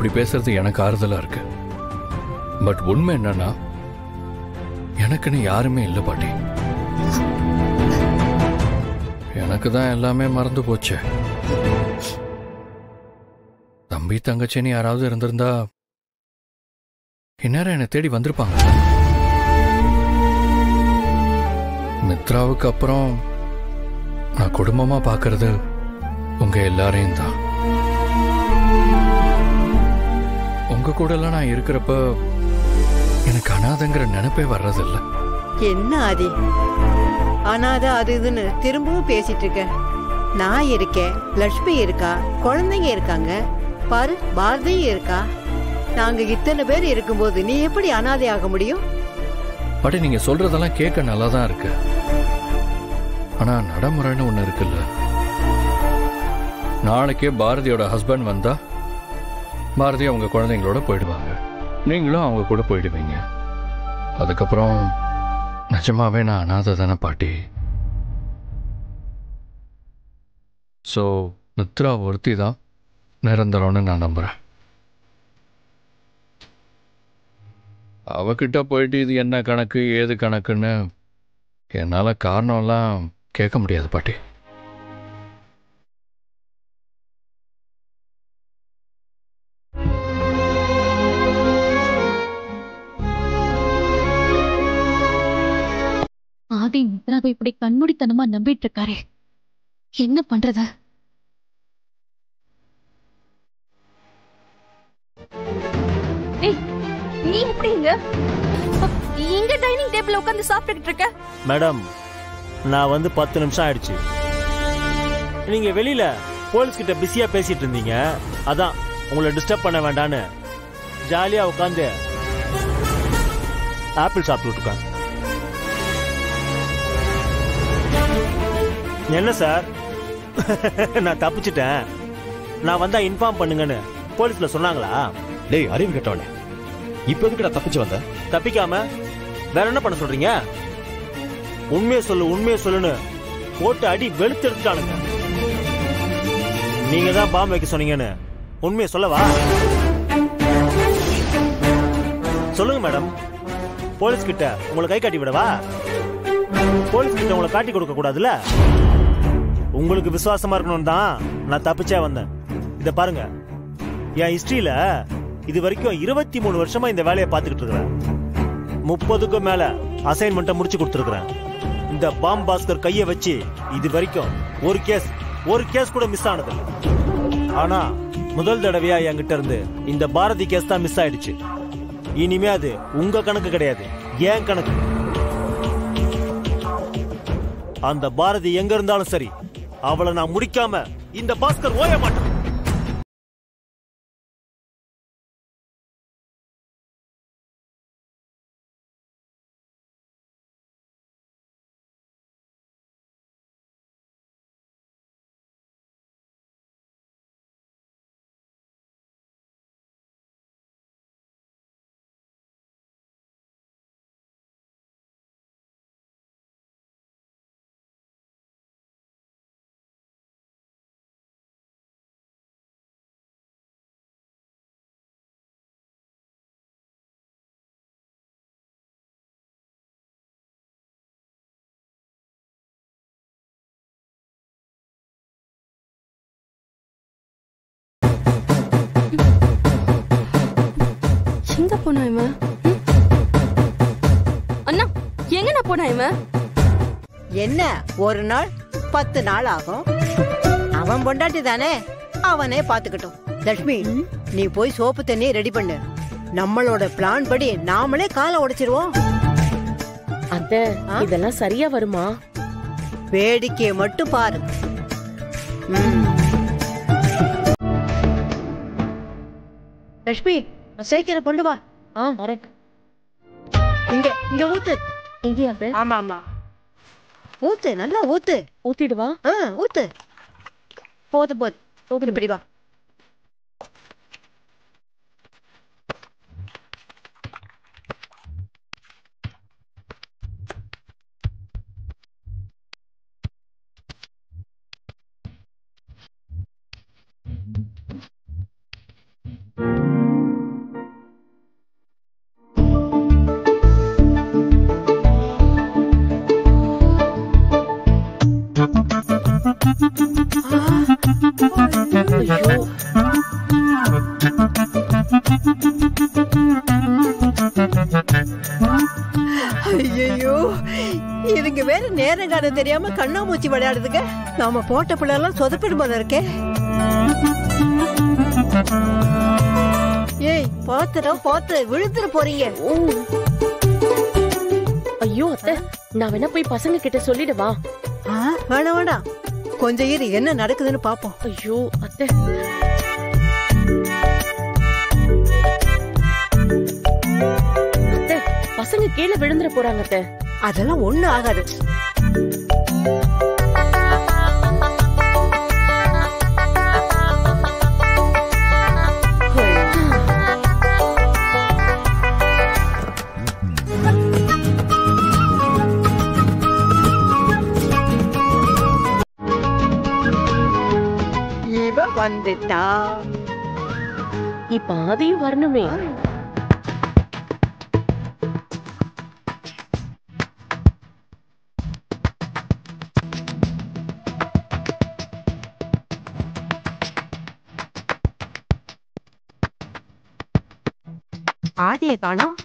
இப்படி பேசுறது எனக்கு ஆறுதலா இருக்கு. பட் உண்மை என்னன்னா எனக்குன்னு யாருமே இல்லை பாட்டி. எனக்கு தான் எல்லாமே மறந்து போச்சு. தம்பி தங்கச்சின்னு யாராவது இருந்திருந்தா இந்நேரம் என்னை தேடி வந்திருப்பாங்க. மித்ராவுக்கு அப்புறம் நான் குடும்பமா பார்க்கறது உங்க எல்லாரையும் தான். உங்க கூட எல்லாம் நான் இருக்கிறப்ப எனக்கு அனாதைங்கிற நினைப்பே வர்றதில்ல. என்ன ஆதி அனாதை அது இதுன்னு திரும்பவும் பேசிட்டு இருக்க? நான் இருக்கேன், லட்சுமி இருக்கா, குழந்தைங்க இருக்காங்க, பாரு பாரதியும் இருக்கா. நாங்க இத்தனை பேர் இருக்கும்போது நீ எப்படி அனாதை ஆக முடியும்? பாட்டி நீங்க சொல்றதெல்லாம் கேட்க நல்லா தான் இருக்கு. ஆனா நடைமுறைன்னு ஒண்ணு இருக்குல்ல. நாளைக்கே பாரதியோட ஹஸ்பண்ட் வந்தா பாரதி அவங்க குழந்தைங்களோட போயிடுவாங்க, நீங்களும் அவங்க கூட போயிடுவீங்க. அதுக்கப்புறம் நிஜமாவே நான் அனாதை தானே பாட்டி. ஸோ மித்ரா ஒருத்தி தான் நிரந்தரம்னு நான் நம்புறேன். அவகிட்ட போயிட்டு இது என்ன கணக்கு ஏது கணக்குன்னு என்னால் காரணம்லாம் கேட்க முடியாது பாட்டி. ஆதி மித்ராவை இப்படி கண்மூடித்தனமா நம்பிட்டு இருக்காரே, என்ன பண்றது? நீ எப்படி இங்க டைனிங் டேபிள்ல உட்கார்ந்து சாப்பிட்டுக்கிட்டு இருக்க? மேடம், நான் வந்து 10 நிமிஷம் ஆயிடுச்சு. நீங்க வெளியில போலீஸ் கிட்ட பிஸியா பேசிட்டு இருந்தீங்க, அதான் உங்களை டிஸ்டர்ப் பண்ண வேண்டான்னு ஜாலியா உட்காந்து ஆப்பிள் சாப்பிட்டு இருக்காங்க. என்ன சார், நான் தப்பிச்சிட்டேன், நான் வந்தா இன்ஃபார்ம் பண்ணுங்கன்னு போலீஸ்ல சொன்னாங்களா? டேய் அறிவு கேட்டவனே, இப்ப எதுக்குடா தப்பிச்சு வந்த? தப்பிக்காம வேற என்ன பண்ண சொல்றீங்க? உண்மையை சொல்லு உண்மையை சொல்லுன்னு போட்டு அடி வெளுத்து எடுத்துட்டானுங்க. நீங்க தான் பாம்பு வைக்க சொன்னீங்கன்னு உண்மையை சொல்லவா? சொல்லுங்க மேடம், போலீஸ் கிட்ட உங்களை கை காட்டி விடவா? போலீஸ் கிட்ட உங்களை காட்டி கொடுக்க கூடாதுல்ல? உங்களுக்கு விசுவாசமா இருக்கணும் தான் நான் தப்பிச்சே வந்தேன். இத பாருங்க, என் ஹிஸ்டரியில இது வரைக்கும் 23 வருஷமா இந்த வேலையை பார்த்துக்கிட்டு இருக்கிறேன். 30க்கும் மேல அசைன்மெண்ட்டை முடிச்சு கொடுத்துருக்கிறேன். இந்த பாம் பாஸ்கர் கையை வச்சு இது வரைக்கும் ஒரு கேஸ் கூட மிஸ் ஆனது. ஆனா முதல் தடவையா என்கிட்ட இருந்து இந்த பாரதி கேஸ் தான் மிஸ் ஆயிடுச்சு. இனிமே அது உங்க கணக்கு கிடையாது, ஏன் கணக்கு. அந்த பாரதி எங்க இருந்தாலும் சரி, அவளை நான் முடிக்காம இந்த பாஸ்கர் ஓய மாட்டேன். போனா இவன்? அண்ணா எங்கண்ணா போனா இவன்? என்ன ஒரு நாள் 10 நாள் ஆகும். அவன் பொண்டாட்டி தானே, அவனே பாத்துக்கட்டும். லட்சுமி, நீ போய் சோப்பு தண்ணி ரெடி பண்ணு. நம்மளோட பிளான் படி நாமளே காலை உடைச்சிருவோம். அத்தை, இதெல்லாம் சரியா வருமா? வேடிக்கையை மட்டும் பாரு. லட்சுமி, சீக்கிரம் கொண்டு வா. இங்க ஊத்து. ஆமா ஆமா, ஊத்து, நல்லா ஊத்து. ஊத்திடுவா? ஊத்து. போதும் இப்படி வா. ஐயோ ஐயோ இதுங்க வேற நேரம் காலம் தெரியாம கண்ணாமூச்சி விளையாடுதுங்க. நாம போட்ட பிள்ளைலாம் சொதப்பிடும் போல இருக்கே. ஏய் பார்த்து விழுந்துட போறீங்க. ஐயோ அத்தை, நான் வேணா போய் பசங்க கிட்ட சொல்லிடவா? வேணாம் கொஞ்சம் இரு, என்ன நடக்குதுன்னு பாப்போம். ஐயோ அத்தை, அத்தை பசங்க கீழே விழுந்துட போறாங்க அத்தை. அதெல்லாம் ஒண்ணு ஆகாது. இவ வந்துட்டா, இப்ப அதையும் வரணுமே. ஆதியை காணோம்.